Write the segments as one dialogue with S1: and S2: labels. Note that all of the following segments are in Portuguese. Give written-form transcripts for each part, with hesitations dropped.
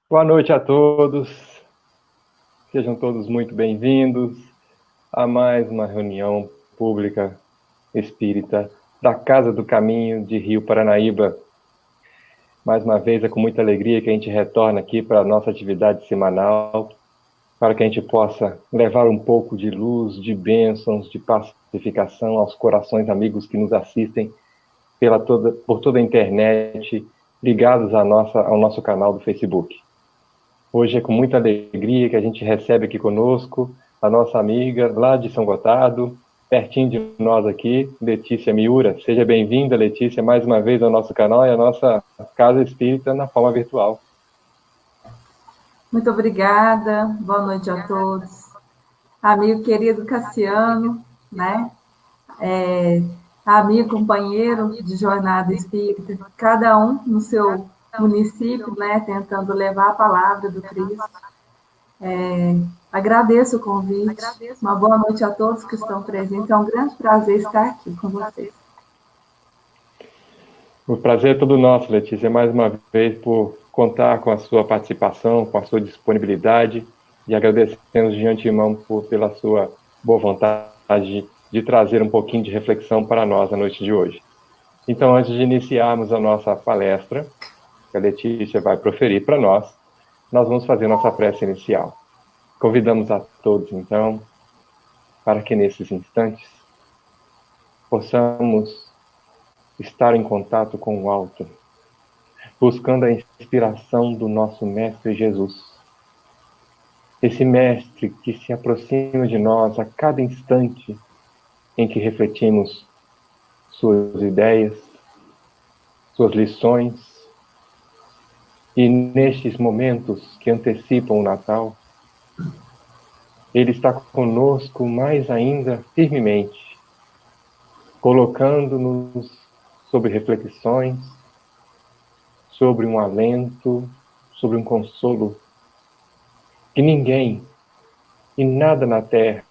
S1: Boa noite a todos, sejam todos muito bem-vindos a mais uma reunião pública espírita da Casa do Caminho de Rio Paranaíba. Mais uma vez é com muita alegria que a gente retorna aqui para a nossa atividade semanal, para que a gente possa levar um pouco de luz, de bênçãos, de pacificação aos corações amigos que nos assistem por toda a internet, ligados ao nosso canal do Facebook. Hoje é com muita alegria que a gente recebe aqui conosco a nossa amiga lá de São Gotardo, pertinho de nós aqui, Letícia Miura. Seja bem-vinda, Letícia, mais uma vez ao nosso canal e à nossa Casa Espírita na forma virtual.
S2: Muito obrigada, boa noite a todos. Amigo querido Cassiano, né? Amigo, companheiro de jornada espírita, cada um no seu município, né, tentando levar a palavra do Cristo. Agradeço o convite, uma boa noite a todos que estão presentes, é um grande prazer estar aqui com vocês.
S1: O prazer é todo nosso, Letícia, mais uma vez por contar com a sua participação, com a sua disponibilidade, e agradecemos de antemão pela sua boa vontade de trazer um pouquinho de reflexão para nós na noite de hoje. Então, antes de iniciarmos a nossa palestra, que a Letícia vai proferir para nós vamos fazer nossa prece inicial. Convidamos a todos, então, para que nesses instantes possamos estar em contato com o alto, buscando a inspiração do nosso Mestre Jesus. Esse Mestre que se aproxima de nós a cada instante em que refletimos suas ideias, suas lições, e nestes momentos que antecipam o Natal, Ele está conosco mais ainda firmemente, colocando-nos sobre reflexões, sobre um alento, sobre um consolo, que ninguém e nada na Terra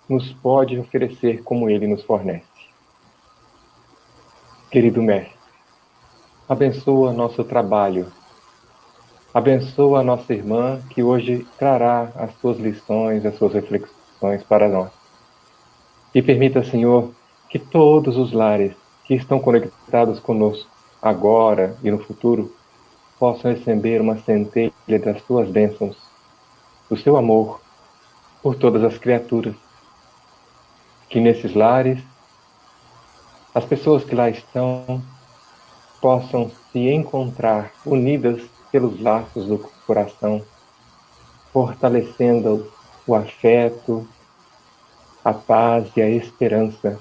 S1: nos pode oferecer como Ele nos fornece. Querido Mestre, abençoa nosso trabalho, abençoa a nossa irmã que hoje trará as suas lições, as suas reflexões para nós. E permita, Senhor, que todos os lares que estão conectados conosco agora e no futuro possam receber uma centelha das suas bênçãos, do seu amor por todas as criaturas. Que nesses lares as pessoas que lá estão possam se encontrar unidas pelos laços do coração, fortalecendo o afeto, a paz e a esperança,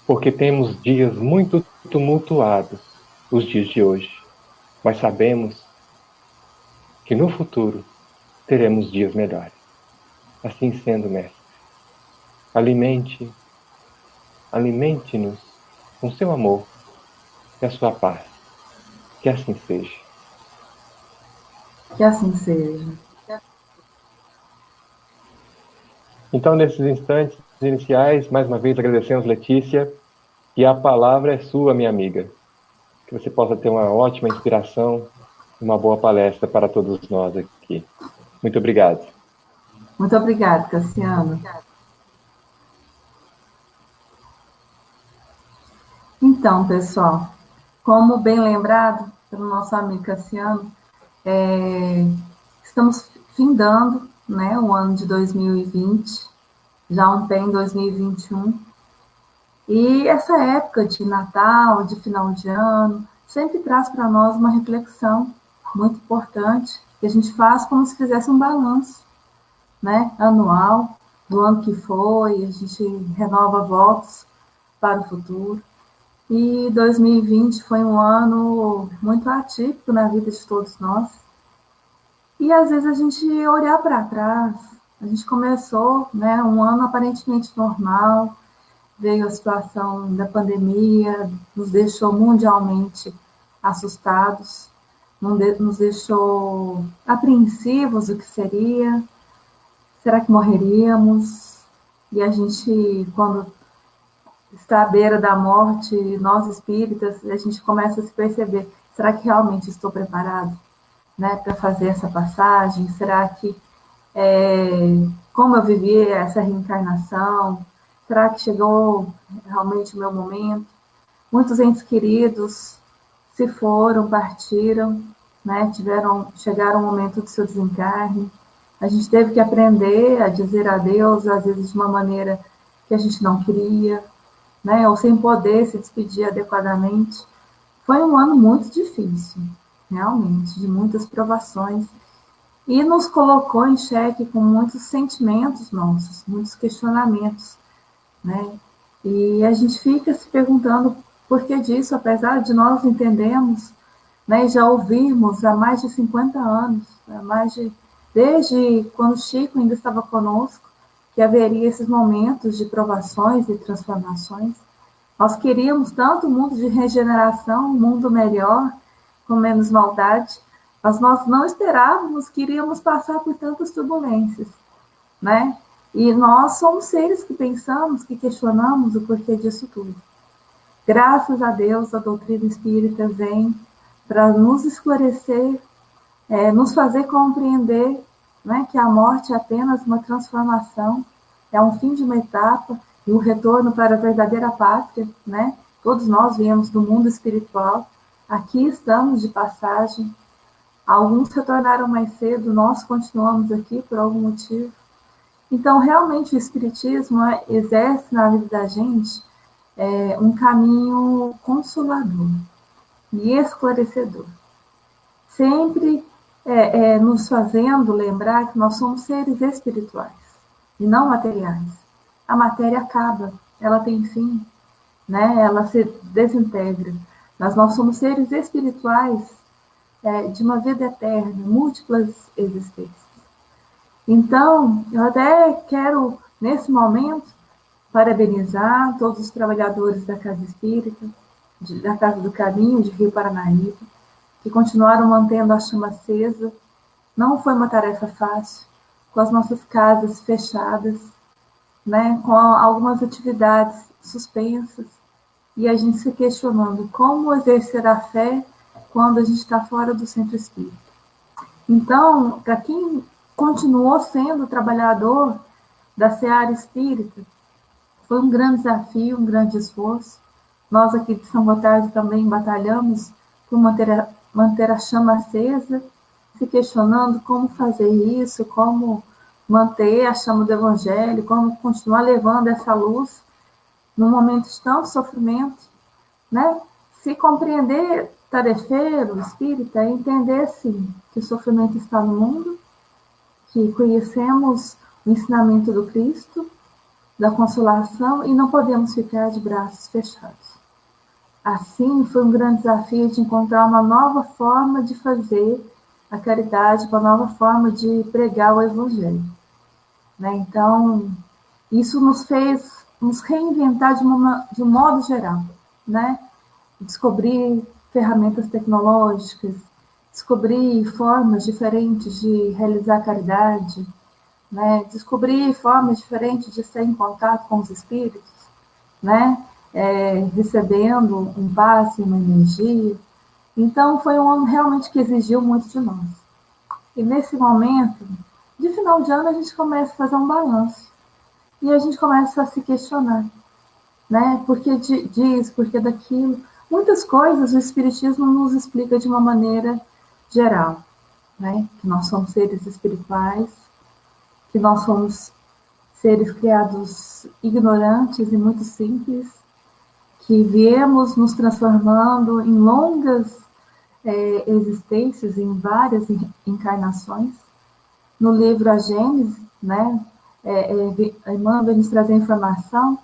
S1: porque temos dias muito tumultuados, os dias de hoje, mas sabemos que no futuro teremos dias melhores. Assim sendo, Mestre, alimente-nos com seu amor e a sua paz. Que assim seja.
S2: Que assim seja.
S1: Então, nesses instantes iniciais, mais uma vez agradecemos, Letícia, e a palavra é sua, minha amiga. Que você possa ter uma ótima inspiração e uma boa palestra para todos nós aqui. Muito obrigado.
S2: Muito obrigada, Cassiano. Então, pessoal, como bem lembrado pelo nosso amigo Cassiano, estamos findando, né, o ano de 2020, já um pé em 2021. E essa época de Natal, de final de ano, sempre traz para nós uma reflexão muito importante, que a gente faz como se fizesse um balanço, né, anual, do ano que foi, a gente renova votos para o futuro. E 2020 foi um ano muito atípico na vida de todos nós. E às vezes a gente olhar para trás, a gente começou, né, um ano aparentemente normal, veio a situação da pandemia, nos deixou mundialmente assustados, nos deixou apreensivos do que seria, será que morreríamos? E a gente, quando está à beira da morte, nós espíritas, a gente começa a se perceber, será que realmente estou preparado, né, para fazer essa passagem? Será que, como eu vivi essa reencarnação, será que chegou realmente o meu momento? Muitos entes queridos se foram, partiram, né, chegaram o momento do seu desencarne. A gente teve que aprender a dizer adeus, às vezes de uma maneira que a gente não queria, né, ou sem poder se despedir adequadamente. Foi um ano muito difícil, realmente, de muitas provações, e nos colocou em xeque com muitos sentimentos nossos, muitos questionamentos, né? E a gente fica se perguntando por que disso, apesar de nós entendermos, né, e já ouvirmos há mais de 50 anos, desde quando Chico ainda estava conosco, que haveria esses momentos de provações e transformações. Nós queríamos tanto um mundo de regeneração, um mundo melhor, com menos maldade, mas nós não esperávamos que iríamos passar por tantas turbulências, né? E nós somos seres que pensamos, que questionamos o porquê disso tudo. Graças a Deus, a doutrina espírita vem para nos esclarecer, nos fazer compreender, né, que a morte é apenas uma transformação, é um fim de uma etapa e um retorno para a verdadeira pátria, né? Todos nós viemos do mundo espiritual, aqui estamos de passagem. Alguns retornaram mais cedo, nós continuamos aqui por algum motivo. Então, realmente, o Espiritismo exerce na vida da gente um caminho consolador e esclarecedor. Sempre nos fazendo lembrar que nós somos seres espirituais e não materiais. A matéria acaba, ela tem fim, né? Ela se desintegra. Mas nós somos seres espirituais de uma vida eterna, múltiplas existências. Então, eu até quero, nesse momento, parabenizar todos os trabalhadores da Casa Espírita, da Casa do Caminho, de Rio Paranaíba, que continuaram mantendo a chama acesa. Não foi uma tarefa fácil, com as nossas casas fechadas, né, com algumas atividades suspensas, e a gente se questionando como exercer a fé quando a gente está fora do centro espírita. Então, para quem continuou sendo trabalhador da Seara Espírita, foi um grande desafio, um grande esforço. Nós aqui de São Gotardo também batalhamos por manter a chama acesa, se questionando como fazer isso, como manter a chama do Evangelho, como continuar levando essa luz num momento de tanto sofrimento, né? Se compreender tarefeiro, espírita, é entender, sim, que o sofrimento está no mundo, que conhecemos o ensinamento do Cristo, da consolação e não podemos ficar de braços fechados. Assim, foi um grande desafio de encontrar uma nova forma de fazer a caridade, uma nova forma de pregar o Evangelho. Né? Então, isso nos fez nos reinventar de um modo geral, né? Descobrir ferramentas tecnológicas, descobrir formas diferentes de realizar caridade, né? Descobrir formas diferentes de estar em contato com os espíritos, né? Recebendo um passe, uma energia. Então, foi um ano realmente que exigiu muito de nós. E nesse momento, de final de ano, a gente começa a fazer um balanço. E a gente começa a se questionar, né? Por que disso, por que daquilo? Muitas coisas o Espiritismo nos explica de uma maneira geral, né? Que nós somos seres espirituais, que nós somos seres criados ignorantes e muito simples, que viemos nos transformando em longas existências, em várias encarnações. No livro A Gênese, né? A irmã vem nos trazer a informação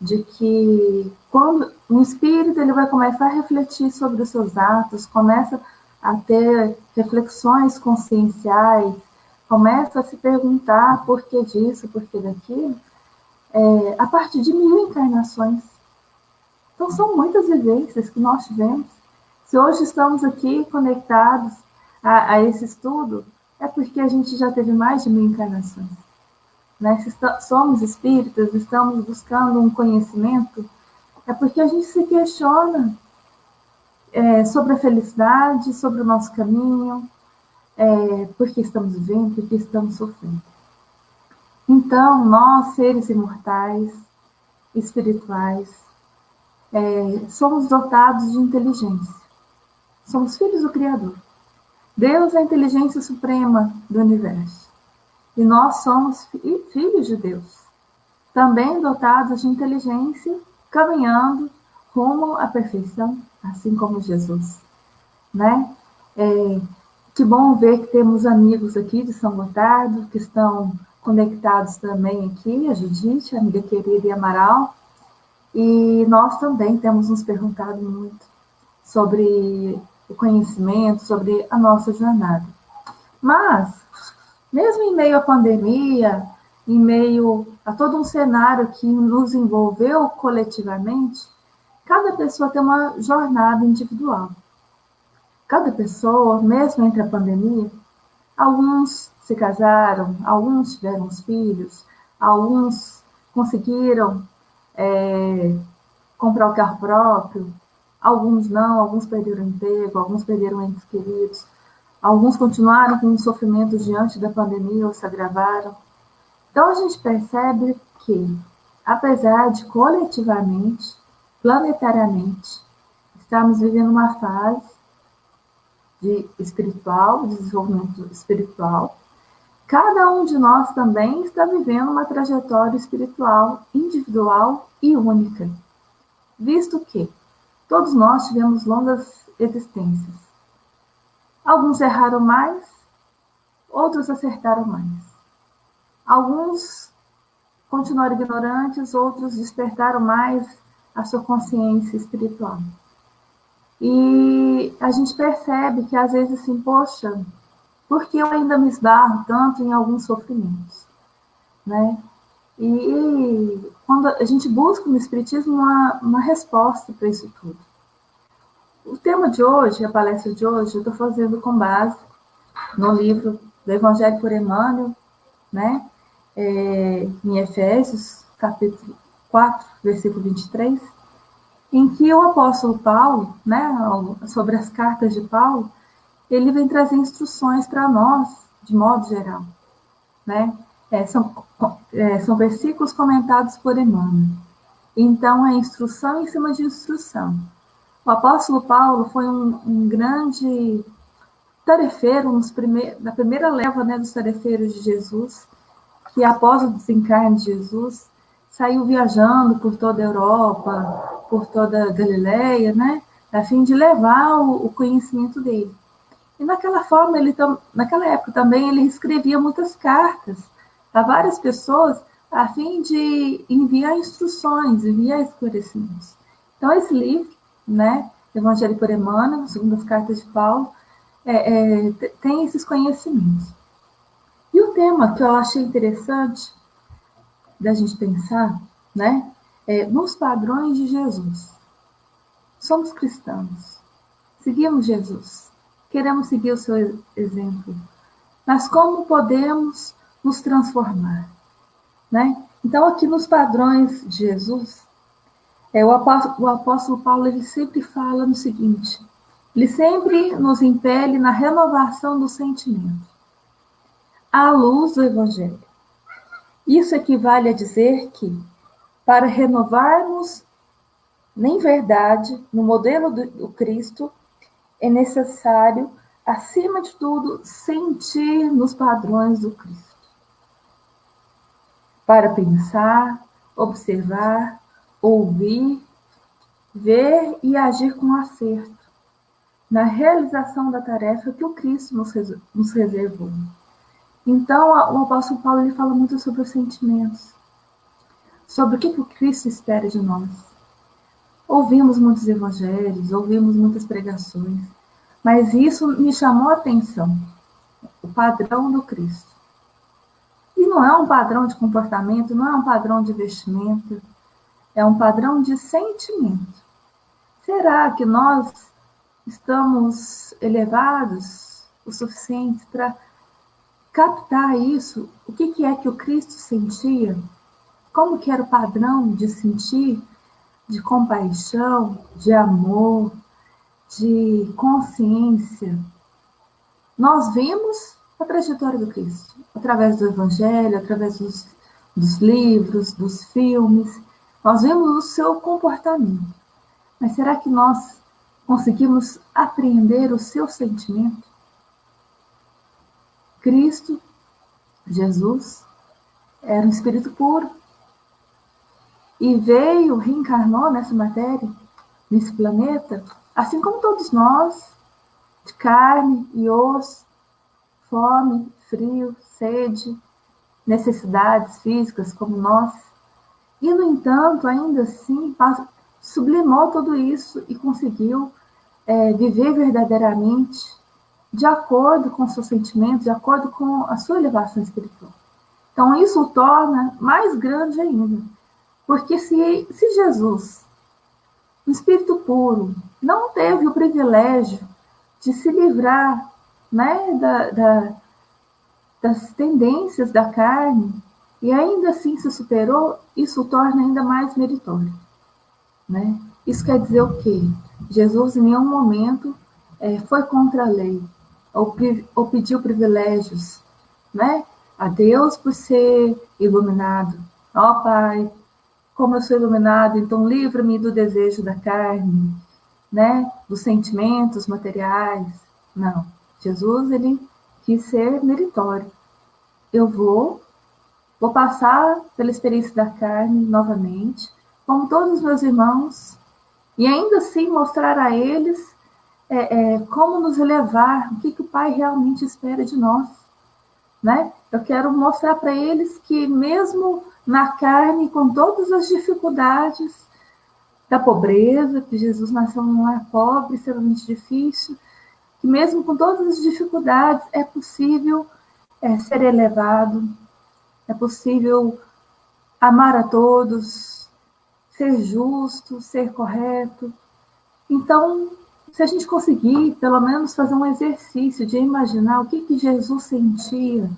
S2: de que quando um espírito ele vai começar a refletir sobre os seus atos, começa a ter reflexões conscienciais, começa a se perguntar por que disso, por que daquilo, a partir de 1000 encarnações. Então, são muitas vivências que nós tivemos. Se hoje estamos aqui conectados a esse estudo, é porque a gente já teve mais de 1000 encarnações. Né? Se somos espíritas, estamos buscando um conhecimento, é porque a gente se questiona sobre a felicidade, sobre o nosso caminho, por que estamos vivendo, por que estamos sofrendo. Então, nós, seres imortais, espirituais, somos dotados de inteligência. Somos filhos do Criador. Deus é a inteligência suprema do universo. E nós somos filhos de Deus, também dotados de inteligência, caminhando rumo à perfeição, assim como Jesus. Né? Que bom ver que temos amigos aqui de São Gotardo, que estão conectados também aqui, a Judite, a amiga querida e Amaral. E nós também temos nos perguntado muito sobre o conhecimento, sobre a nossa jornada. Mas, mesmo em meio à pandemia, em meio a todo um cenário que nos envolveu coletivamente, cada pessoa tem uma jornada individual. Cada pessoa, mesmo entre a pandemia, alguns se casaram, alguns tiveram os filhos, alguns conseguiram comprar o carro próprio, alguns não, alguns perderam o emprego, alguns perderam entes queridos, alguns continuaram com sofrimentos diante da pandemia ou se agravaram. Então, a gente percebe que, apesar de coletivamente, planetariamente, estamos vivendo uma fase de desenvolvimento espiritual, cada um de nós também está vivendo uma trajetória espiritual individual e única, visto que todos nós tivemos longas existências. Alguns erraram mais, outros acertaram mais. Alguns continuaram ignorantes, outros despertaram mais a sua consciência espiritual. E a gente percebe que às vezes assim, poxa, por que eu ainda me esbarro tanto em alguns sofrimentos? Né? E quando a gente busca no Espiritismo uma resposta para isso tudo. O tema de hoje, a palestra de hoje, eu estou fazendo com base no livro do Evangelho por Emmanuel, né? Em Efésios, capítulo 4, versículo 23, em que o apóstolo Paulo, né, sobre as cartas de Paulo, ele vem trazer instruções para nós, de modo geral. Né? São versículos comentados por Emmanuel. Então, é instrução em cima de instrução. O apóstolo Paulo foi um grande tarefeiro, na primeira leva, né, dos tarefeiros de Jesus, que após o desencarne de Jesus, saiu viajando por toda a Europa, por toda a Galileia, né, a fim de levar o conhecimento dele. E naquela época também, ele escrevia muitas cartas a várias pessoas, a fim de enviar instruções, enviar esclarecimentos. Então, esse livro, né, Evangelho por Emmanuel, segundo as cartas de Paulo, tem esses conhecimentos. E o tema que eu achei interessante da gente pensar, né, nos padrões de Jesus. Somos cristãos, seguimos Jesus, queremos seguir o seu exemplo, mas como podemos nos transformar, né? Então, aqui nos padrões de Jesus, o apóstolo Paulo ele sempre fala no seguinte: ele sempre nos impele na renovação do sentimento, à luz do Evangelho. Isso equivale a dizer que, para renovarmos em verdade, no modelo do Cristo, é necessário, acima de tudo, sentir nos padrões do Cristo. Para pensar, observar, ouvir, ver e agir com acerto, na realização da tarefa que o Cristo nos reservou. Então, o apóstolo Paulo ele fala muito sobre os sentimentos, sobre o que o Cristo espera de nós. Ouvimos muitos evangelhos, ouvimos muitas pregações, mas isso me chamou a atenção, o padrão do Cristo. E não é um padrão de comportamento, não é um padrão de vestimenta, é um padrão de sentimento. Será que nós estamos elevados o suficiente para captar isso? O que é que o Cristo sentia? Como que era o padrão de sentir, de compaixão, de amor, de consciência? Nós vimos a trajetória do Cristo, através do Evangelho, através dos livros, dos filmes. Nós vimos o seu comportamento. Mas será que nós conseguimos apreender o seu sentimento? Cristo, Jesus, era um espírito puro. E veio, reencarnou nessa matéria, nesse planeta, assim como todos nós, de carne e osso, fome, frio, sede, necessidades físicas como nós. E, no entanto, ainda assim, sublimou tudo isso e conseguiu viver verdadeiramente de acordo com seus sentimentos, de acordo com a sua elevação espiritual. Então, isso o torna mais grande ainda. Porque se Jesus, um espírito puro, não teve o privilégio de se livrar, né, das tendências da carne, e ainda assim se superou, isso o torna ainda mais meritório, né? Isso quer dizer o quê? Jesus em nenhum momento foi contra a lei, ou pediu privilégios, né, a Deus por ser iluminado. Ó Pai, como eu sou iluminado, então livra-me do desejo da carne, né, dos sentimentos materiais. Não, Jesus ele quis ser meritório. Eu vou passar pela experiência da carne novamente, como todos os meus irmãos, e ainda assim mostrar a eles como nos elevar, o que o Pai realmente espera de nós, né? Eu quero mostrar para eles que mesmo na carne, com todas as dificuldades da pobreza, que Jesus nasceu num lar pobre, extremamente difícil, que mesmo com todas as dificuldades é possível ser elevado, é possível amar a todos, ser justo, ser correto. Então, se a gente conseguir, pelo menos, fazer um exercício de imaginar o que Jesus sentia,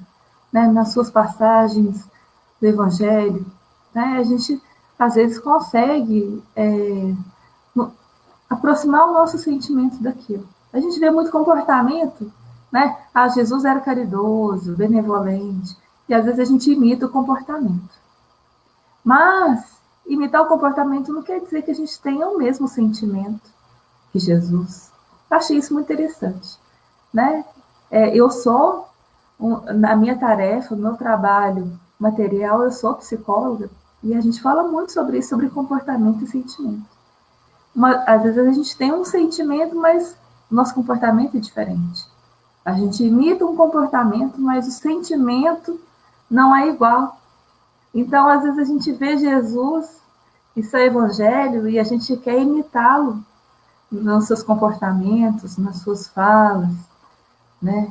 S2: né, nas suas passagens do Evangelho, né, a gente, às vezes, consegue aproximar o nosso sentimento daquilo. A gente vê muito comportamento, né? Jesus era caridoso, benevolente, e às vezes a gente imita o comportamento. Mas imitar o comportamento não quer dizer que a gente tenha o mesmo sentimento que Jesus. Eu achei isso muito interessante, né? Eu sou, na minha tarefa, no meu trabalho material, eu sou psicóloga, e a gente fala muito sobre isso, sobre comportamento e sentimento. Às vezes a gente tem um sentimento, mas o nosso comportamento é diferente. A gente imita um comportamento, mas o sentimento não é igual. Então, às vezes, a gente vê Jesus e seu evangelho e a gente quer imitá-lo nos seus comportamentos, nas suas falas, né?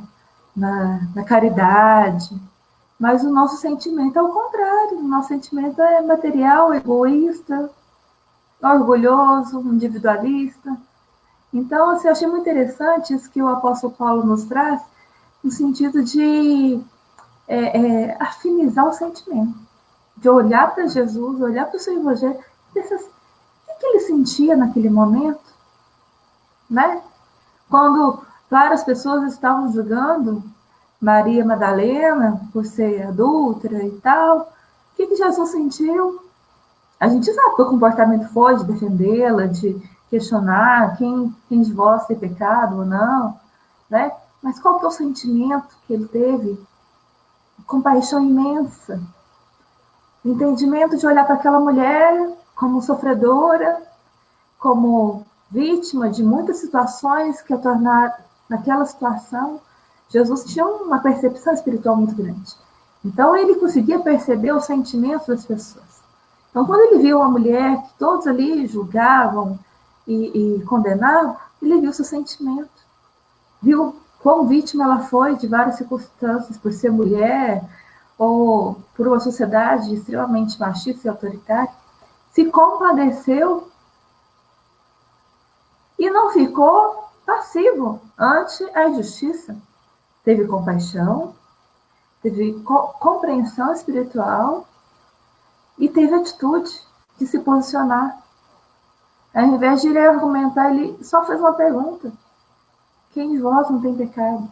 S2: Na caridade. Mas o nosso sentimento é o contrário. O nosso sentimento é material, egoísta, orgulhoso, individualista. Então, assim, eu achei muito interessante isso que o apóstolo Paulo nos traz, no sentido de afinizar o sentimento, de olhar para Jesus, olhar para o seu evangelho, e pensar assim, o que ele sentia naquele momento, né? Quando várias pessoas estavam julgando Maria Madalena por ser adúltera e tal, o que Jesus sentiu? A gente sabe que o comportamento foi de defendê-la, de questionar quem de vós tem pecado ou não, né? Mas qual que é o sentimento que ele teve? Compaixão imensa. Entendimento de olhar para aquela mulher como sofredora, como vítima de muitas situações que a tornaram naquela situação. Jesus tinha uma percepção espiritual muito grande. Então, ele conseguia perceber os sentimentos das pessoas. Então, quando ele viu uma mulher que todos ali julgavam e condenavam, ele viu seu sentimento. Viu quão vítima ela foi de várias circunstâncias, por ser mulher, ou por uma sociedade extremamente machista e autoritária. Se compadeceu e não ficou passivo ante a injustiça. Teve compaixão, teve compreensão espiritual e teve atitude de se posicionar. Ao invés de ele argumentar, ele só fez uma pergunta: quem de vós não tem pecado?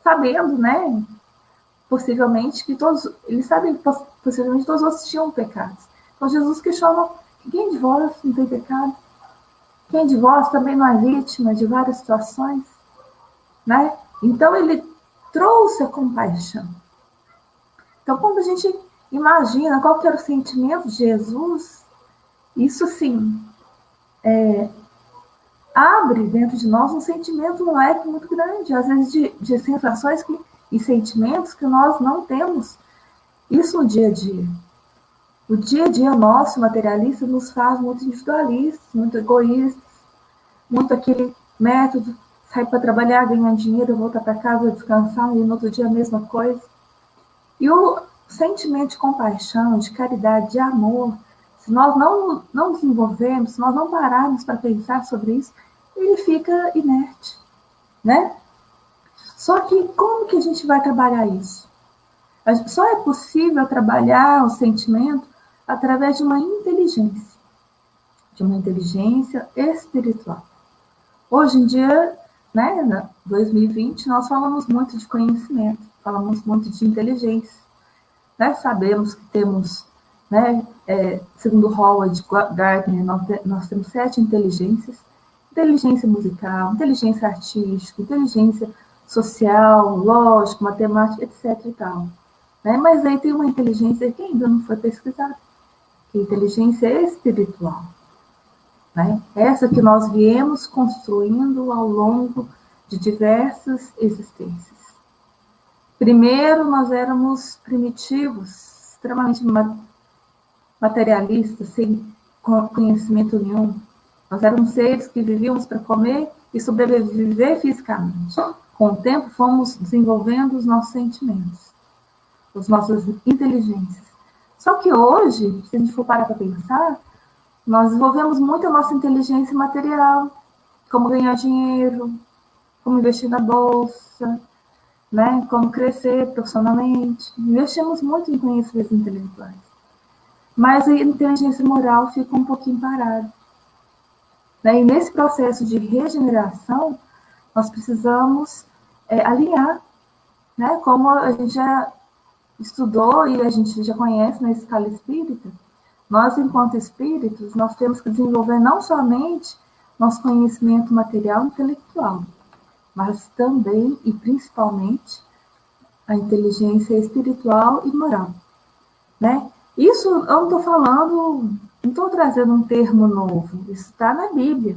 S2: Sabendo, né? Possivelmente que todos, ele sabe que possivelmente todos os outros tinham pecados. Então Jesus questionou: quem de vós não tem pecado? Quem de vós também não é vítima de várias situações? Né? Então ele trouxe a compaixão. Então quando a gente imagina qual que era o sentimento de Jesus, isso sim abre dentro de nós um sentimento, um leque muito grande, às vezes de sensações e sentimentos que nós não temos isso no dia a dia. O dia a dia nosso, materialista, nos faz muito individualistas, muito egoístas, muito aquele método, sair para trabalhar, ganhar dinheiro, voltar para casa, descansar, e no outro dia a mesma coisa. E o sentimento de compaixão, de caridade, de amor, se nós não desenvolvermos, se nós não pararmos para pensar sobre isso, ele fica inerte, né? Só que como que a gente vai trabalhar isso? Só é possível trabalhar o sentimento através de uma inteligência espiritual. Hoje em dia, né, em 2020, nós falamos muito de conhecimento, falamos muito de inteligência. Né? Sabemos que temos, né, segundo Howard Gardner, nós temos 7 inteligências: inteligência musical, inteligência artística, inteligência social, lógica, matemática, etc. e tal. Né? Mas aí tem uma inteligência que ainda não foi pesquisada, que é a inteligência espiritual. Né? Essa que nós viemos construindo ao longo de diversas existências. Primeiro, nós éramos primitivos, extremamente materialistas, sem conhecimento nenhum. Nós éramos seres que vivíamos para comer e sobreviver fisicamente. Com o tempo, fomos desenvolvendo os nossos sentimentos, as nossas inteligências. Só que hoje, se a gente for parar para pensar, nós desenvolvemos muito a nossa inteligência material, como ganhar dinheiro, como investir na bolsa, né? Como crescer profissionalmente. Investimos muito em conhecimentos intelectuais. Mas a inteligência moral fica um pouquinho parada. Né? E nesse processo de regeneração, nós precisamos alinhar, né? Como a gente já estudou e a gente já conhece na escala espírita, nós, enquanto espíritos, nós temos que desenvolver não somente nosso conhecimento material e intelectual, mas também e principalmente a inteligência espiritual e moral. Né? Isso eu não estou falando, não estou trazendo um termo novo, isso está na Bíblia,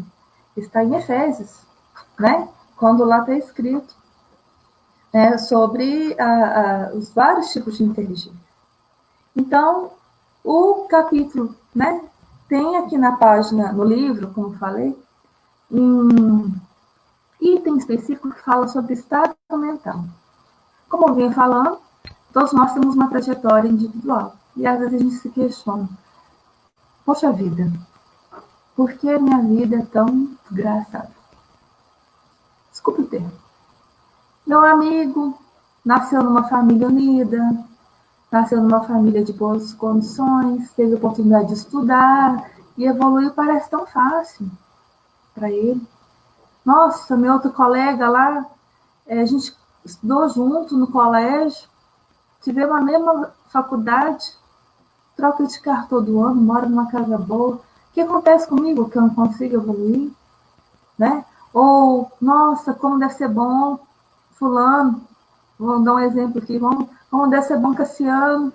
S2: está em Efésios, né? Quando lá está escrito sobre os vários tipos de inteligência. Então, o capítulo, né, tem aqui na página, no livro, como falei, um item específico que fala sobre estado mental. Como eu vinha falando, todos nós temos uma trajetória individual. E às vezes a gente se questiona, poxa vida, por que a minha vida é tão desgraçada? Desculpe o termo. Meu amigo nasceu numa família unida, nasceu numa família de boas condições, teve a oportunidade de estudar e evoluiu, parece tão fácil para ele. Nossa, meu outro colega lá, a gente estudou junto no colégio, tivemos a mesma faculdade, troca de carro todo ano, mora numa casa boa. O que acontece comigo que eu não consigo evoluir? Né? Ou, nossa, como deve ser bom fulano, vou dar um exemplo aqui, como deve ser bom Cassiano,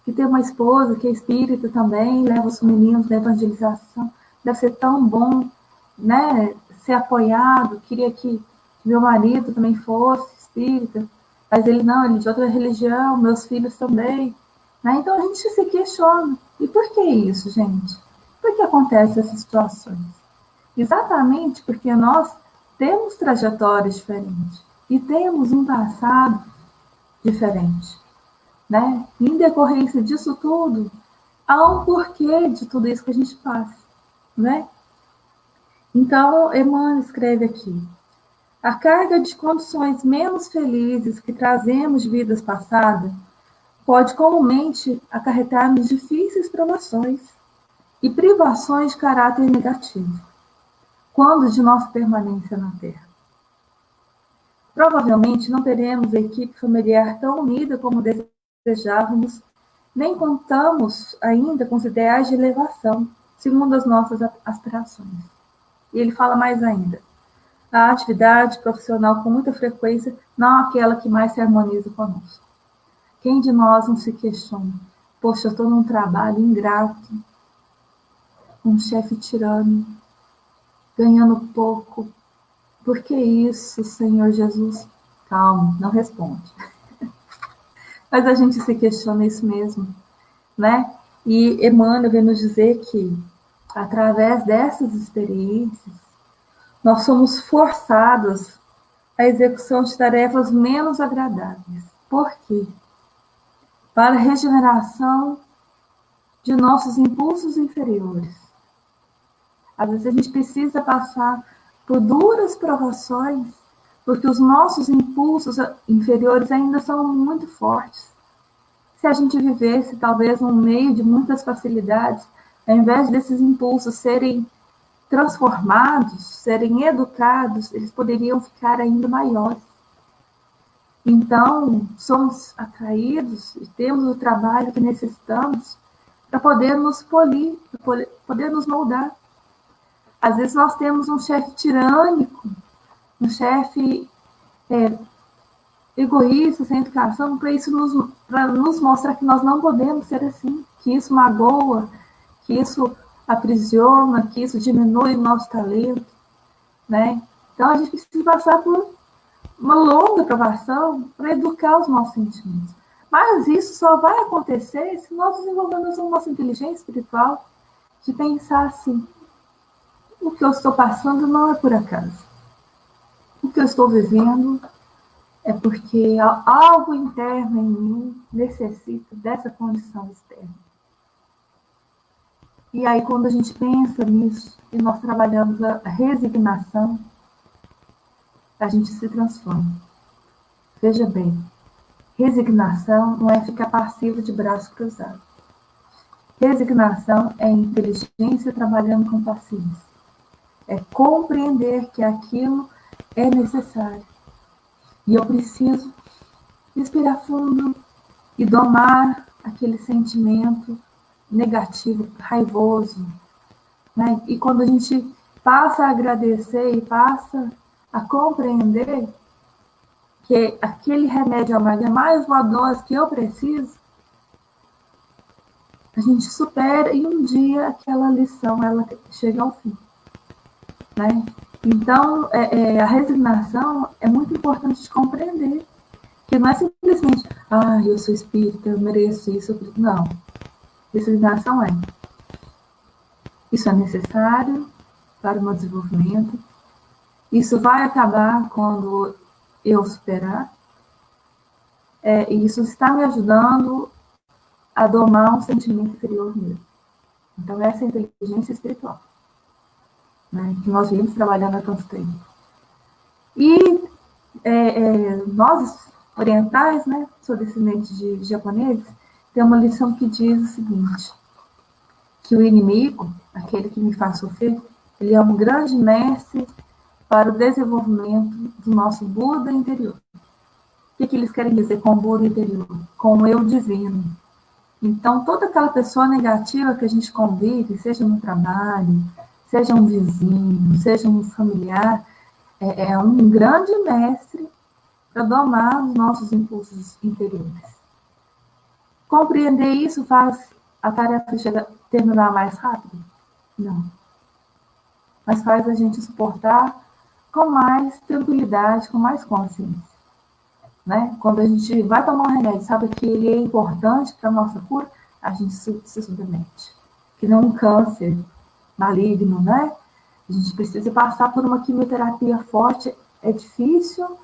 S2: que tem uma esposa que é espírita também, leva os meninos da evangelização, deve ser tão bom, né, ser apoiado, queria que meu marido também fosse espírita, mas ele não, ele é de outra religião, meus filhos também, né? Então a gente se questiona, e por que isso, gente? Por que acontecem essas situações? Exatamente porque nós temos trajetórias diferentes e temos um passado diferente, né? Em decorrência disso tudo, há um porquê de tudo isso que a gente passa, né? Então, Emmanuel escreve aqui: a carga de condições menos felizes que trazemos de vidas passadas pode comumente acarretar-nos difíceis provações e privações de caráter negativo, quando de nossa permanência na Terra. Provavelmente não teremos equipe familiar tão unida como desejávamos, nem contamos ainda com os ideais de elevação, segundo as nossas aspirações. E ele fala mais ainda: a atividade profissional com muita frequência não é aquela que mais se harmoniza conosco. Quem de nós não se questiona? Poxa, eu estou num trabalho ingrato, um chefe tirano, ganhando pouco. Por que isso, Senhor Jesus? Calma, não responde. Mas a gente se questiona isso mesmo, né? E Emmanuel vem nos dizer que, através dessas experiências, nós somos forçados à execução de tarefas menos agradáveis. Por quê? Para a regeneração de nossos impulsos inferiores. Às vezes a gente precisa passar por duras provações, porque os nossos impulsos inferiores ainda são muito fortes. Se a gente vivesse, talvez, num meio de muitas facilidades, ao invés desses impulsos serem transformados, serem educados, eles poderiam ficar ainda maiores. Então, somos atraídos e temos o trabalho que necessitamos para poder nos polir, para poder nos moldar. Às vezes nós temos um chefe tirânico, um chefe egoísta, sem educação, para nos mostrar que nós não podemos ser assim, que isso magoa, que isso aprisiona, que isso diminui o nosso talento, né? Então a gente precisa passar por uma longa provação para educar os nossos sentimentos. Mas isso só vai acontecer se nós desenvolvemos a nossa inteligência espiritual de pensar assim: o que eu estou passando não é por acaso. O que eu estou vivendo é porque algo interno em mim necessita dessa condição externa. E aí, quando a gente pensa nisso e nós trabalhamos a resignação, a gente se transforma. Veja bem, resignação não é ficar passivo de braço cruzado. Resignação é inteligência trabalhando com paciência. É compreender que aquilo é necessário. E eu preciso respirar fundo e domar aquele sentimento negativo, raivoso, né? E quando a gente passa a agradecer e passa a compreender que aquele remédio amargo é mais uma dose que eu preciso, a gente supera e um dia aquela lição ela chega ao fim, né? Então, a resignação é muito importante de compreender que não é simplesmente simplesmente, eu sou espírita, eu mereço isso. Não. Resignação isso é necessário para o meu desenvolvimento. Isso vai acabar quando eu superar. E isso está me ajudando a domar um sentimento inferior mesmo. Então, essa é a inteligência espiritual, né, que nós viemos trabalhando há tanto tempo. E nós, orientais, né, sou descendente de japoneses, tem uma lição que diz o seguinte, que o inimigo, aquele que me faz sofrer, ele é um grande mestre para o desenvolvimento do nosso Buda interior. O que eles querem dizer com o Buda interior? Com o eu divino. Então, toda aquela pessoa negativa que a gente convive, seja no trabalho, seja um vizinho, seja um familiar, é um grande mestre para domar os nossos impulsos interiores. Compreender isso faz a tarefa terminar mais rápido? Não. Mas faz a gente suportar com mais tranquilidade, com mais consciência. Né? Quando a gente vai tomar um remédio, sabe que ele é importante para a nossa cura, a gente se submete. Que não um câncer maligno, né? A gente precisa passar por uma quimioterapia forte, é difícil,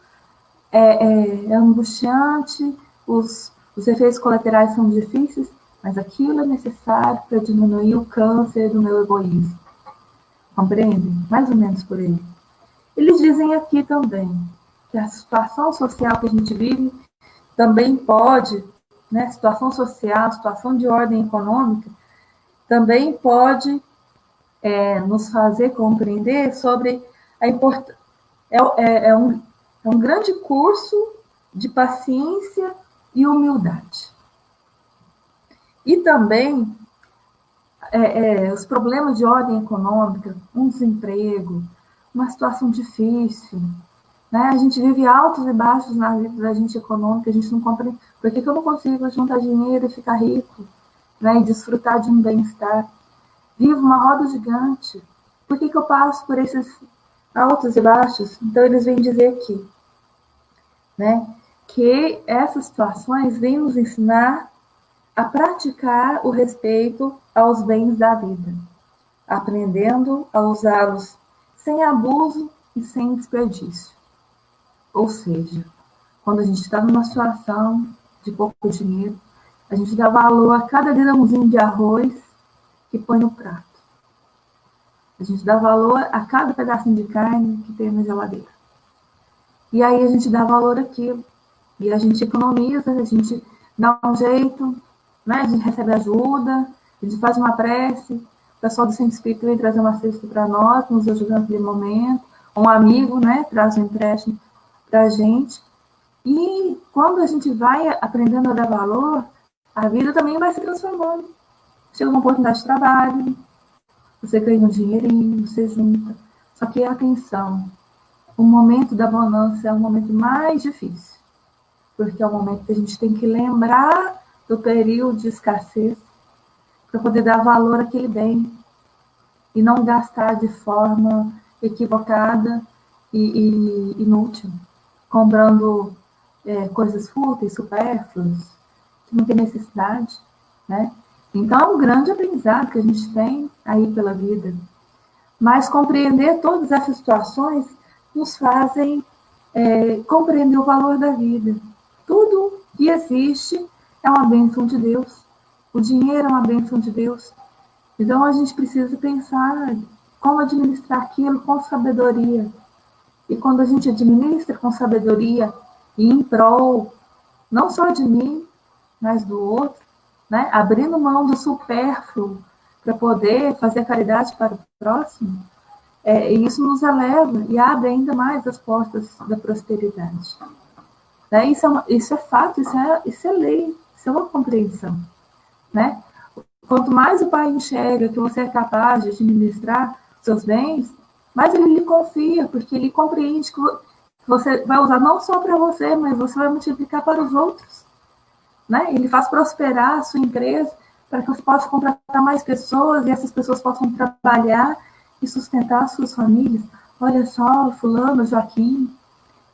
S2: é angustiante, os efeitos colaterais são difíceis, mas aquilo é necessário para diminuir o câncer do meu egoísmo. Compreendem? Mais ou menos por aí. Eles dizem aqui também que a situação social que a gente vive também pode, né, situação social, situação de ordem econômica, também pode nos fazer compreender sobre a importância. É um grande curso de paciência e humildade. E também os problemas de ordem econômica, um desemprego, uma situação difícil, né? A gente vive altos e baixos na vida da gente econômica, a gente não compreende. Por que eu não consigo juntar dinheiro e ficar rico, né? E desfrutar de um bem-estar? Vivo uma roda gigante. Por que eu passo por esses altos e baixos? Então, eles vêm dizer aqui, né, que essas situações vêm nos ensinar a praticar o respeito aos bens da vida, aprendendo a usá-los sem abuso e sem desperdício. Ou seja, quando a gente está numa situação de pouco dinheiro, a gente dá valor a cada grãozinho de arroz que põe no prato. A gente dá valor a cada pedacinho de carne que tem na geladeira. E aí a gente dá valor àquilo. E a gente economiza, a gente dá um jeito, né? A gente recebe ajuda, a gente faz uma prece, o pessoal do Centro Espírita vem trazer uma cesta para nós, nos ajudando naquele momento, um amigo, né, traz um empréstimo para a gente. E quando a gente vai aprendendo a dar valor, a vida também vai se transformando. Chega uma oportunidade de trabalho, você ganha um dinheirinho, você junta. Só que atenção, o momento da bonança é o momento mais difícil, porque é o momento que a gente tem que lembrar do período de escassez para poder dar valor àquele bem e não gastar de forma equivocada e inútil, comprando coisas fúteis, supérfluas, que não tem necessidade, né? Então, é um grande aprendizado que a gente tem aí pela vida. Mas compreender todas essas situações nos fazem compreender o valor da vida. Tudo que existe é uma bênção de Deus. O dinheiro é uma bênção de Deus. Então, a gente precisa pensar como administrar aquilo com sabedoria. E quando a gente administra com sabedoria e em prol, não só de mim, mas do outro, né? Abrindo mão do supérfluo para poder fazer a caridade para o próximo, isso nos eleva e abre ainda mais as portas da prosperidade. Né? Isso é fato, isso é lei, isso é uma compreensão. Né? Quanto mais o Pai enxerga que você é capaz de administrar seus bens, mais ele lhe confia, porque ele compreende que você vai usar não só para você, mas você vai multiplicar para os outros. Né? Ele faz prosperar a sua empresa para que você possa contratar mais pessoas e essas pessoas possam trabalhar e sustentar as suas famílias. Olha só, fulano, Joaquim,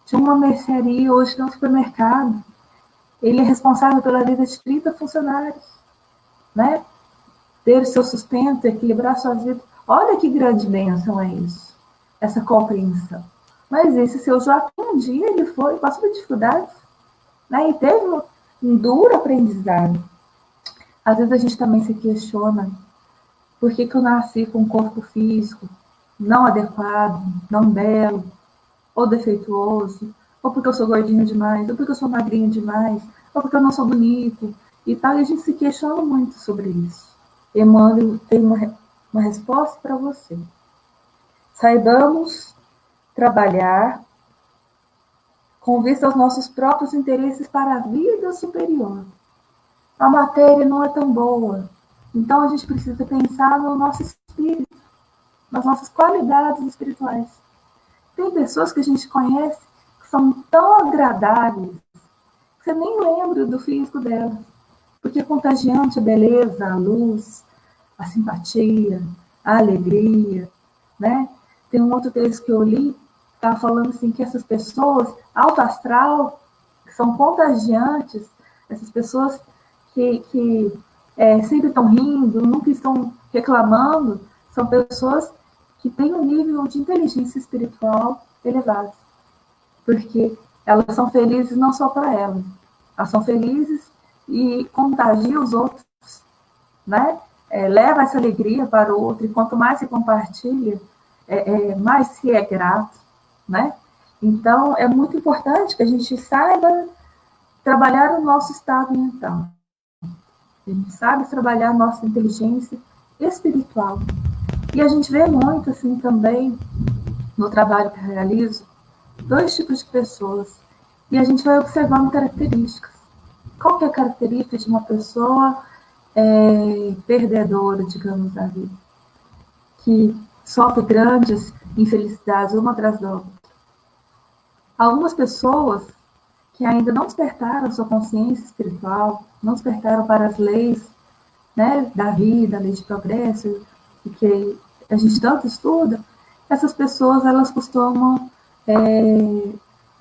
S2: tinha uma mercearia, hoje tem um supermercado. Ele é responsável pela vida de 30 funcionários, né? Ter seu sustento, equilibrar sua vida. Olha que grande bênção é isso, essa compreensão. Mas esse seu Joaquim, um dia ele passou por dificuldades, né? E teve um duro aprendizado. Às vezes a gente também se questiona por que eu nasci com um corpo físico não adequado, não belo, ou defeituoso, ou porque eu sou gordinho demais, ou porque eu sou magrinho demais, ou porque eu não sou bonito, e tal, e a gente se questiona muito sobre isso. Emmanuel tem uma resposta para você. Saibamos trabalhar com vista aos nossos próprios interesses para a vida superior. A matéria não é tão boa, então a gente precisa pensar no nosso espírito, nas nossas qualidades espirituais. Tem pessoas que a gente conhece que são tão agradáveis que você nem lembra do físico delas, porque é contagiante a beleza, a luz, a simpatia, a alegria, né? Tem um outro texto que eu li, estava falando assim que essas pessoas alto astral, que são contagiantes, essas pessoas que sempre estão rindo, nunca estão reclamando, são pessoas que têm um nível de inteligência espiritual elevado, porque elas são felizes não só para elas são felizes e contagiam os outros, né? Leva essa alegria para o outro, e quanto mais se compartilha, mais se é grato, né? Então, é muito importante que a gente saiba trabalhar o nosso estado mental. A gente sabe trabalhar a nossa inteligência espiritual. E a gente vê muito, assim, também, no trabalho que eu realizo, 2 tipos de pessoas. E a gente vai observando características. Qual que é a característica de uma pessoa perdedora, digamos, da vida? Que sofre grandes infelicidades uma atrás da outra. Algumas pessoas que ainda não despertaram sua consciência espiritual, não despertaram para as leis, né, da vida, a lei de progresso, que a gente tanto estuda, essas pessoas elas costumam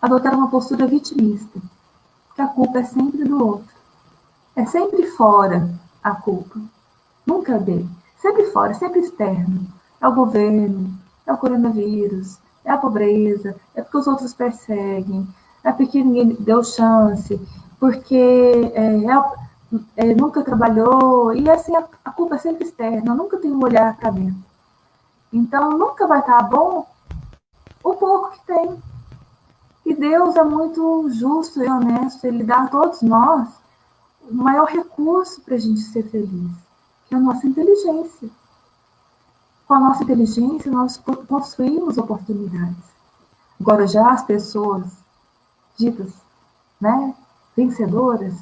S2: adotar uma postura vitimista, que a culpa é sempre do outro. É sempre fora a culpa, nunca dele. Sempre fora, sempre externo. É o governo, é o coronavírus, é a pobreza, é porque os outros perseguem, é porque ninguém deu chance, porque nunca trabalhou, e assim a culpa é sempre externa, nunca tem um olhar para dentro. Então, nunca vai estar bom o pouco que tem. E Deus é muito justo e honesto, Ele dá a todos nós o maior recurso para a gente ser feliz, que é a nossa inteligência. Com a nossa inteligência, nós construímos oportunidades. Agora, já as pessoas ditas, né, vencedoras,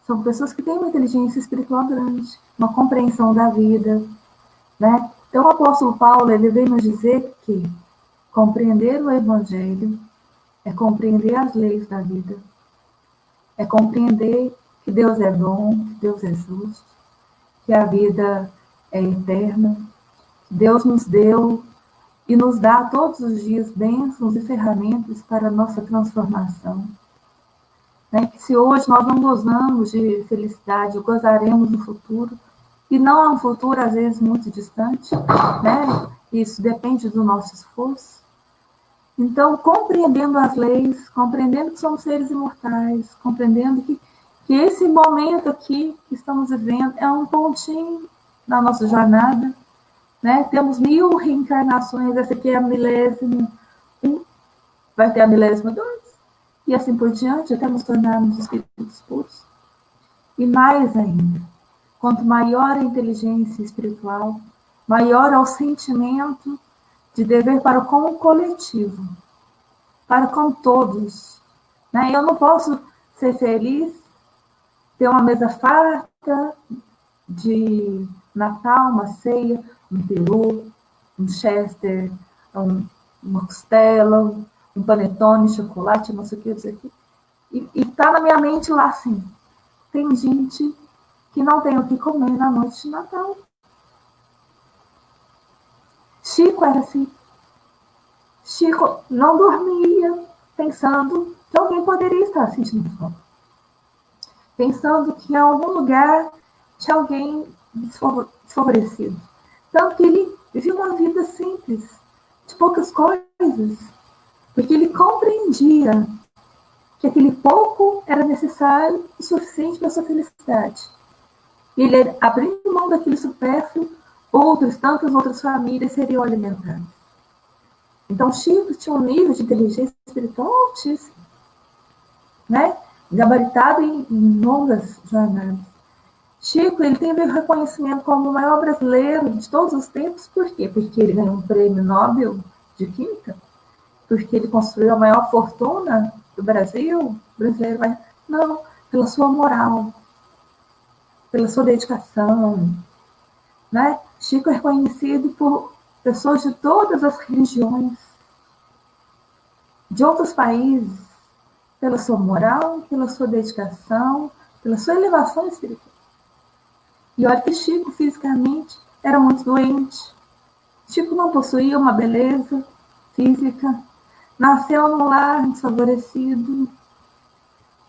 S2: são pessoas que têm uma inteligência espiritual grande, uma compreensão da vida, né? Então, o apóstolo Paulo, ele vem nos dizer que compreender o Evangelho é compreender as leis da vida, é compreender que Deus é bom, que Deus é justo, que a vida é eterna, que Deus nos deu e nos dá todos os dias bênçãos e ferramentas para a nossa transformação. Né? Que se hoje nós não gozamos de felicidade, gozaremos no futuro, e não é um futuro, às vezes, muito distante, né? Isso depende do nosso esforço. Então, compreendendo as leis, compreendendo que somos seres imortais, compreendendo que esse momento aqui que estamos vivendo é um pontinho na nossa jornada, né? Temos 1000 reencarnações, essa aqui é a 1000ª, vai ter a 1002, e assim por diante, até nos tornarmos espíritos puros. E mais ainda, quanto maior a inteligência espiritual, maior é o sentimento de dever para com o coletivo, para com todos. Né? Eu não posso ser feliz, ter uma mesa farta de Natal, uma ceia, um peru, um chester, uma costela, um panetone, chocolate, não sei o que, isso aqui. E tá na minha mente lá assim, tem gente que não tem o que comer na noite de Natal. Chico era assim. Chico não dormia pensando que alguém poderia estar sentindo fome. pensando que em algum lugar tinha alguém desfavorecido. Tanto que ele vivia uma vida simples, de poucas coisas, porque ele compreendia que aquele pouco era necessário e suficiente para a sua felicidade. E ele, abrindo mão daquele supérfluo, tantas outras famílias seriam alimentadas. Então, Chico tinha um nível de inteligência espiritual altíssimo, né? Gabaritado em longas jornadas. Chico, ele teve o reconhecimento como o maior brasileiro de todos os tempos. Por quê? Porque ele ganhou um prêmio Nobel de Química, porque ele construiu a maior fortuna do Brasil. O brasileiro vai... Não, pela sua moral, pela sua dedicação, né? Chico é reconhecido por pessoas de todas as religiões, de outros países, pela sua moral, pela sua dedicação, pela sua elevação espiritual. E olha que Chico, fisicamente, era muito doente. Chico não possuía uma beleza física, nasceu num lar desfavorecido,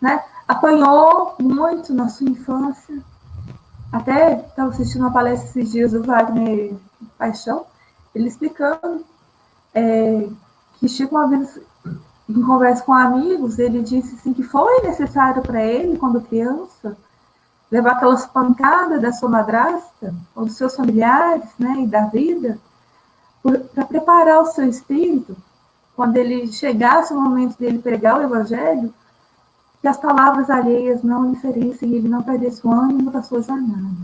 S2: né? Apanhou muito na sua infância. Até estava assistindo uma palestra esses dias do Wagner Paixão, ele explicando que Chico, uma vez, em conversa com amigos, ele disse assim, que foi necessário para ele, quando criança, levar aquelas pancadas da sua madrasta, ou dos seus familiares, né, e da vida, para preparar o seu espírito, quando ele chegasse o momento dele pregar o Evangelho, que as palavras alheias não lhe ferissem e ele não perdesse o ânimo da sua jornada.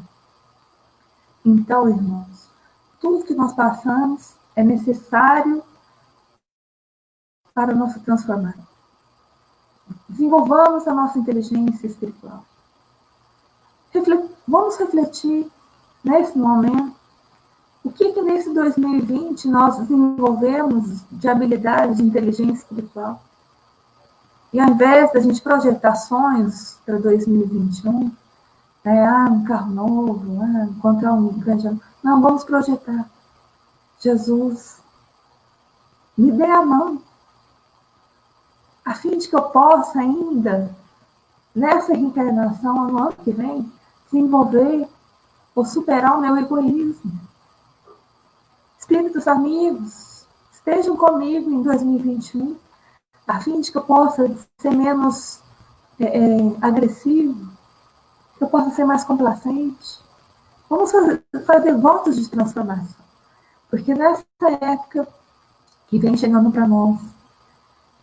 S2: Então, irmãos, tudo que nós passamos é necessário para a nossa transformação. Desenvolvamos a nossa inteligência espiritual. Vamos refletir nesse momento o que nesse 2020 nós desenvolvemos de habilidade de inteligência espiritual. E ao invés da gente projetar sonhos para 2021, um carro novo, encontrar um grande amor. Não, vamos projetar. Jesus, me dê a mão, a fim de que eu possa ainda, nessa reencarnação, no ano que vem, desenvolver ou superar o meu egoísmo. Espíritos amigos, estejam comigo em 2021, a fim de que eu possa ser menos agressivo, que eu possa ser mais complacente. Vamos fazer votos de transformação. Porque nessa época que vem chegando para nós,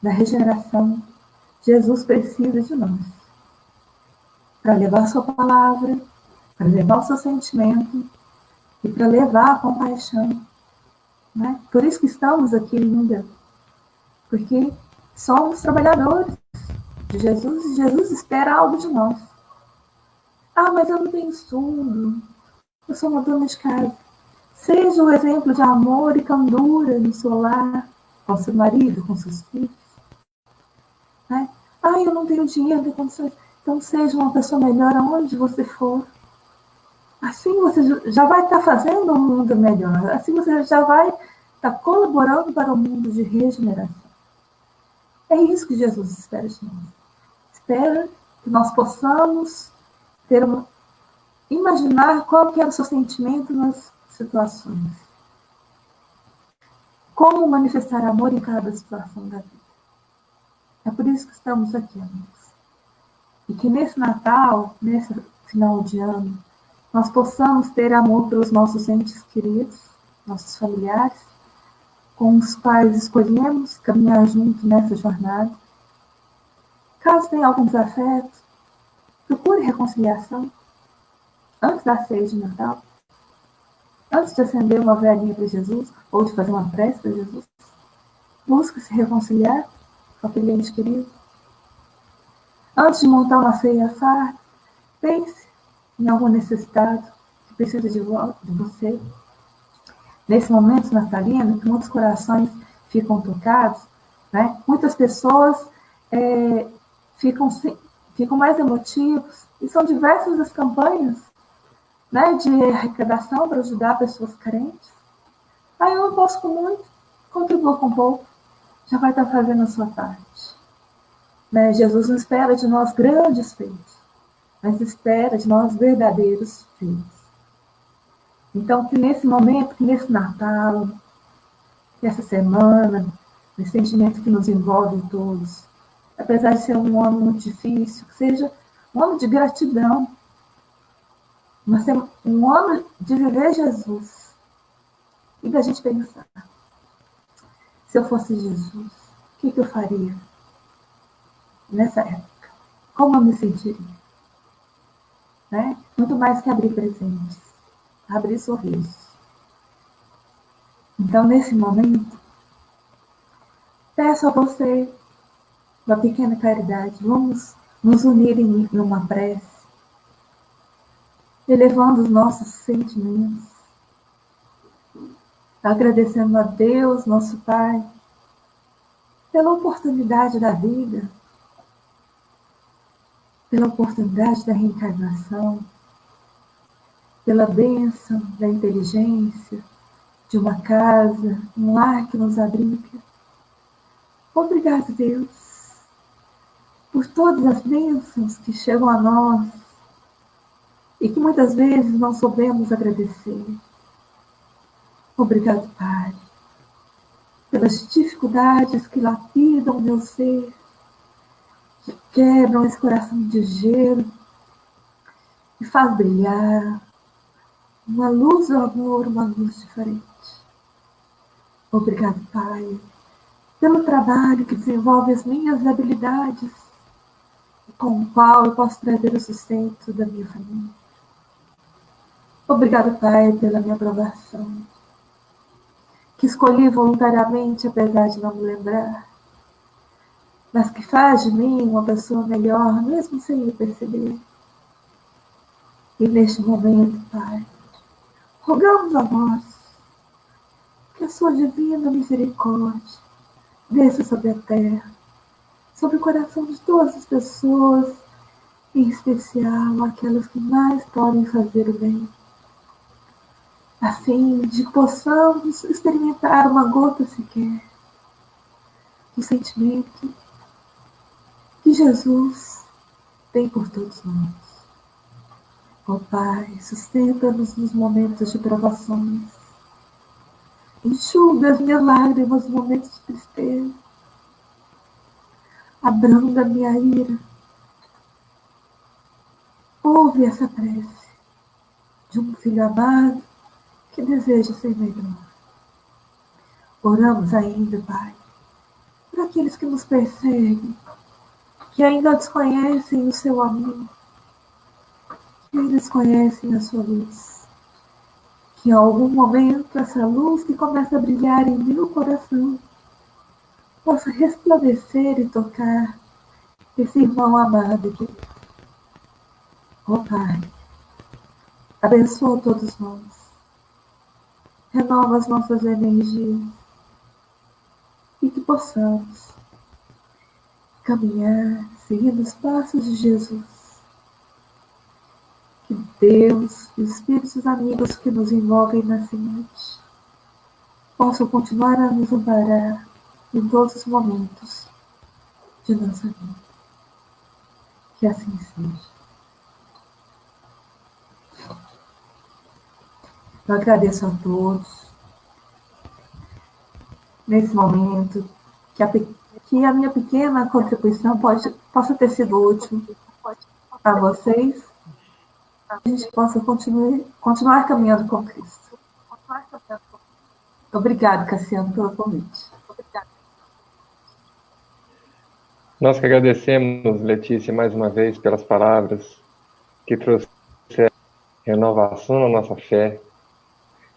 S2: da regeneração, Jesus precisa de nós. Para levar a sua palavra, para levar o seu sentimento e para levar a compaixão. Né? Por isso que estamos aqui ainda. Porque somos trabalhadores de Jesus e Jesus espera algo de nós. Mas eu não tenho estudo, eu sou uma dona de casa. Seja um exemplo de amor e candura no seu lar, com seu marido, com seus filhos. Né? Eu não tenho dinheiro, não tenho condições. Então seja uma pessoa melhor aonde você for. Assim você já vai estar fazendo um mundo melhor. Assim você já vai estar colaborando para o mundo de regeneração. É isso que Jesus espera de nós. Espera que nós possamos imaginar qual que era o seu sentimento nas situações. Como manifestar amor em cada situação da vida. É por isso que estamos aqui, amigos. E que nesse Natal, nesse final de ano, nós possamos ter amor pelos nossos entes queridos, nossos familiares, com os quais escolhemos caminhar junto nessa jornada. Caso tenha algum desafeto, procure reconciliação antes da ceia de Natal, antes de acender uma velinha para Jesus, ou de fazer uma prece para Jesus. Busque se reconciliar com aquele ente querido. Antes de montar uma ceia farta, pense em algum necessitado que precisa de você. Nesse momento natalino, que muitos corações ficam tocados, né? Muitas pessoas ficam mais emotivos, e são diversas as campanhas, né, de arrecadação para ajudar pessoas carentes. Eu não posso com muito, contribua com pouco, já vai estar fazendo a sua parte. Né? Jesus não espera de nós grandes feitos, mas espera de nós verdadeiros filhos. Então, que nesse momento, que nesse Natal, que essa semana, esse sentimento que nos envolve todos, apesar de ser um ano muito difícil, que seja um ano de gratidão, um ano de viver Jesus, e da gente pensar, se eu fosse Jesus, o que eu faria nessa época? Como eu me sentiria? Né? Muito mais que abrir presentes, abrir sorrisos. Então, nesse momento, peço a você uma pequena caridade. Vamos nos unir em uma prece, elevando os nossos sentimentos, agradecendo a Deus, nosso Pai, pela oportunidade da vida, pela oportunidade da reencarnação, pela bênção da inteligência, de uma casa, um lar que nos abriga. Obrigado, Deus, por todas as bênçãos que chegam a nós e que muitas vezes não soubemos agradecer. Obrigado, Pai, pelas dificuldades que lapidam meu ser, que quebram esse coração de gelo e faz brilhar uma luz do amor, uma luz diferente. Obrigado, Pai, pelo trabalho que desenvolve as minhas habilidades, com o qual eu posso trazer o sustento da minha família. Obrigado, Pai, pela minha aprovação, que escolhi voluntariamente, apesar de não me lembrar, mas que faz de mim uma pessoa melhor, mesmo sem eu perceber. E neste momento, Pai, rogamos a vós que a sua divina misericórdia desça sobre a terra, sobre o coração de todas as pessoas, em especial aquelas que mais podem fazer o bem, a fim de que possamos experimentar uma gota sequer do sentimento que Jesus tem por todos nós. Ó Pai, sustenta-nos nos momentos de provações, enxuga as minhas lágrimas nos momentos de tristeza, abranda minha ira. Ouve essa prece de um filho amado que deseja ser melhor. Oramos ainda, Pai, por aqueles que nos perseguem, que ainda desconhecem o seu amor, que ainda desconhecem a sua luz. Que em algum momento essa luz que começa a brilhar em meu coração possa resplandecer e tocar esse irmão amado aqui. Ó Pai, abençoa todos nós, renova as nossas energias e que possamos caminhar, seguindo os passos de Jesus. Que Deus e os espíritos amigos que nos envolvem na semente possam continuar a nos amparar em todos os momentos de nossa vida. Que assim seja. Eu agradeço a todos nesse momento, que a minha pequena contribuição possa ter sido útil a vocês, a gente possa continuar caminhando com Cristo. Obrigado, Cassiano, pelo convite.
S1: Nós que agradecemos, Letícia, mais uma vez pelas palavras que trouxeram renovação na nossa fé,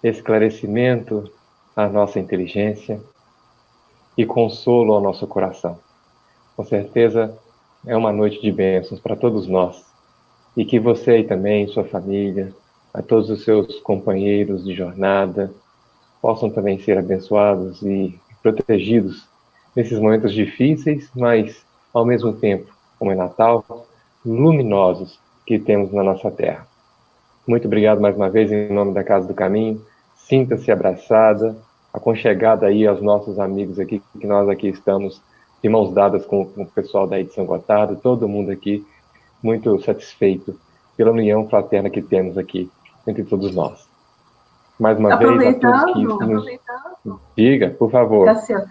S1: esclarecimento à nossa inteligência e consolo ao nosso coração. Com certeza é uma noite de bênçãos para todos nós. E que você aí também, sua família, a todos os seus companheiros de jornada, possam também ser abençoados e protegidos nesses momentos difíceis, mas, ao mesmo tempo, como é Natal, luminosos que temos na nossa terra. Muito obrigado mais uma vez em nome da Casa do Caminho. Sinta-se abraçada, aconchegada aí aos nossos amigos aqui, que nós aqui estamos de mãos dadas com o pessoal daí de São Gotardo, todo mundo aqui muito satisfeito pela união fraterna que temos aqui entre todos nós. Mais uma vez, a todos que nos... Diga, por favor.
S2: Cassiano,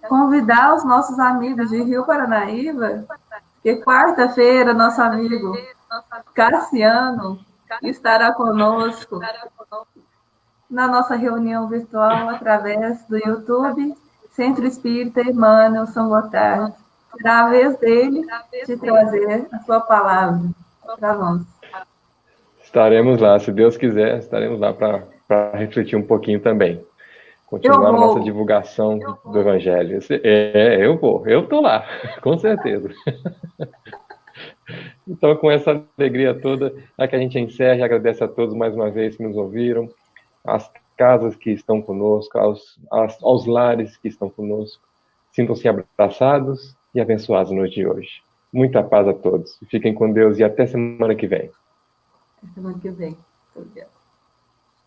S2: convidar os nossos amigos de Rio Paranaíba, que quarta-feira nosso amigo Cassiano estará conosco na nossa reunião virtual através do YouTube, Centro Espírita Emmanuel São Gotardo. Será a vez dele de trazer a sua palavra para nós.
S1: Estaremos lá, se Deus quiser, estaremos lá para refletir um pouquinho também. Continuar a nossa divulgação do Evangelho. Eu estou lá, com certeza. Então, com essa alegria toda, é que a gente encerra e agradece a todos mais uma vez que nos ouviram, às casas que estão conosco, aos lares que estão conosco. Sintam-se abraçados e abençoados no dia de hoje. Muita paz a todos. Fiquem com Deus e até semana que vem.
S2: Até semana que vem.